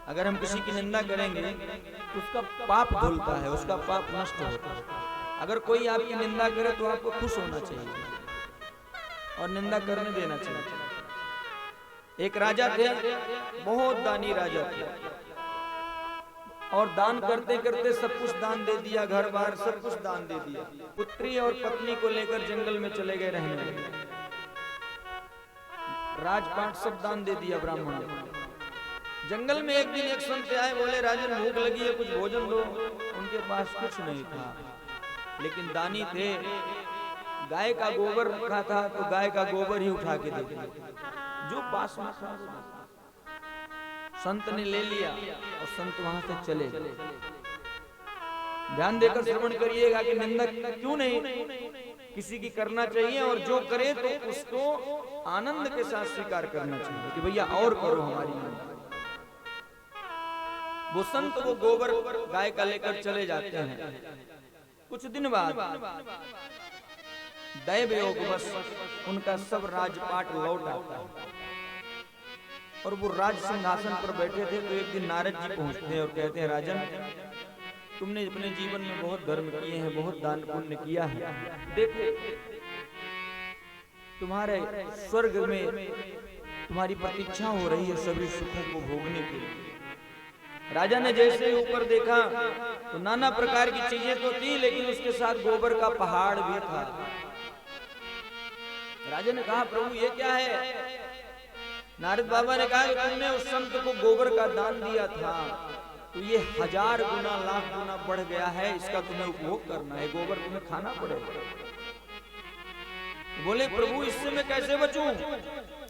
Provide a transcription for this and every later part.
अगर हम किसी की निंदा करेंगे तो उसका पाप धुलता है, उसका पाप नष्ट होता है। अगर कोई आपकी निंदा करे तो आपको खुश होना चाहिए और निंदा करने देना चाहिए। एक राजा थे, बहुत दानी राजा थे, और दान करते करते सब कुछ दान दे दिया, घर बार सब कुछ दान दे दिया। पुत्री और पत्नी को लेकर जंगल में चले गए रहने, राजपाट सब दान दे दिया ब्राह्मणों को। जंगल में एक दिन एक संत आए, बोले राजन भूख लगी है, कुछ भोजन दो। उनके पास कुछ नहीं था, लेकिन दानी थे। गाय का गोबर रखा था तो गाय का गोबर ही उठा के दे दिया, जो पास में था। संत ने ले लिया और संत वहां से चले। ध्यान देकर श्रवण करिएगा कि निंदा क्यों नहीं किसी की करना चाहिए, और जो करे तो उसको आनंद के साथ स्वीकार करना चाहिए कि भैया और करो हमारी निंदा। वो संत वो गोबर गाय का लेकर चले जाते हैं। कुछ दिन बाद दैव योगवश उनका सब राजपाट लौट आता है, और वो राज सिंहासन पर बैठे थे। तो एक दिन नारद जी पहुंचते हैं और कहते हैं, राजन तुमने अपने जीवन में बहुत धर्म किए हैं, बहुत दान पुण्य किया है, देखो तुम्हारे स्वर्ग में तुम्हारी प्रतीक्षा हो रही है सभी सुखों को भोगने के लिए। राजा ने जैसे ऊपर देखा तो नाना प्रकार की चीजें तो थी, लेकिन उसके साथ गोबर का पहाड़ भी था। राजा ने कहा, प्रभु ये क्या है? नारद बाबा ने कहा कि तुमने उस संत को गोबर का दान दिया था, तो ये 1000 गुना लाख गुना बढ़ गया है, इसका तुम्हें उपभोग करना है, गोबर तुम्हें खाना पड़ेगा। बोले प्रभु इससे मैं कैसे बचूं,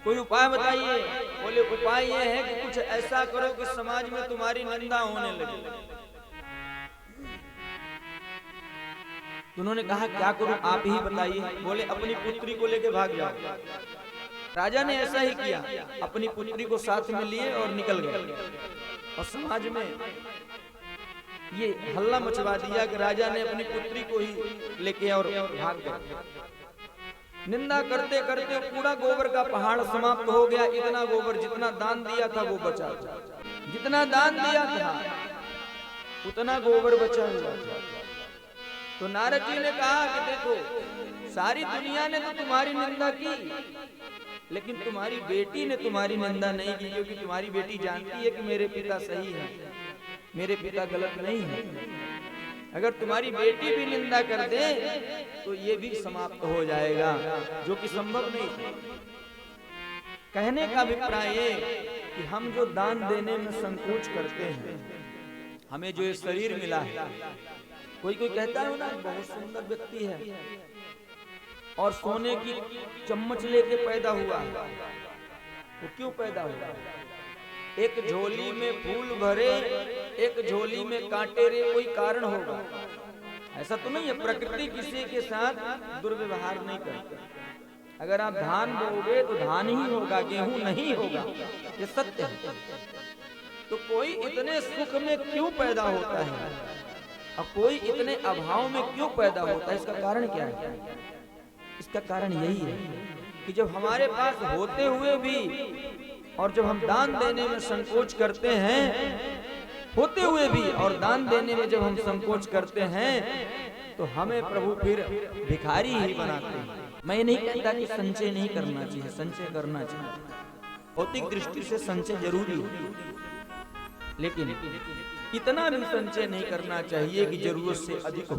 कोई उपाय बताइए। बोले उपाय ये है कि कुछ ऐसा करो कि समाज में तुम्हारी निंदा होने लगे। उन्होंने कहा क्या करूं, आप ही बताइए। बोले अपनी पुत्री को लेके भाग जाओ। राजा ने ऐसा ही किया, अपनी पुत्री को साथ में लिए और निकल गए, और समाज में ये हल्ला मचवा दिया कि राजा ने अपनी पुत्री को ही लेके और भाग गए। निंदा करते करते पूरा गोबर का पहाड़ समाप्त हो गया। इतना गोबर जितना दान दिया था वो बचा, जितना दान दिया था उतना गोबर बचा हुआ था। तो नारद जी ने कहा कि देखो सारी दुनिया ने तो तुम्हारी निंदा की, लेकिन तुम्हारी बेटी ने तुम्हारी निंदा नहीं की, क्योंकि तुम्हारी बेटी जानती है कि मेरे पिता सही है, मेरे पिता गलत नहीं है। अगर तुम्हारी बेटी भी निंदा कर दे तो ये भी समाप्त हो जाएगा, जो कि संभव नहीं था। कहने का अभिप्राय ये कि हम जो दान देने में संकोच करते हैं, हमें जो ये शरीर मिला है, कोई कोई कहता है ना बहुत सुंदर व्यक्ति है और सोने की चम्मच लेके पैदा हुआ है, वो क्यों पैदा हुआ? एक झोली में फूल भरे, एक झोली में कांटे रे, कोई कारण होगा। ऐसा तो नहीं है, प्रकृति किसी के साथ दुर्व्यवहार नहीं करती। अगर आप धान बोओगे तो धान ही होगा, गेहूं नहीं होगा, ये सत्य है। तो कोई इतने सुख में क्यों पैदा होता है और कोई इतने अभाव में क्यों पैदा होता है? इसका कारण क्या है? इसका कारण यही है कि जब हमारे पास होते हुए भी और जब हम दान देने में संकोच करते हैं, होते हुए भी और दान देने में जब हम संकोच करते हैं, तो हमें प्रभु फिर भिखारी ही बनाते हैं। मैं नहीं कहता कि संचय नहीं करना चाहिए, संचय करना चाहिए, भौतिक दृष्टि से संचय जरूरी है, लेकिन इतना भी संचय नहीं करना चाहिए कि जरूरत से अधिक हो।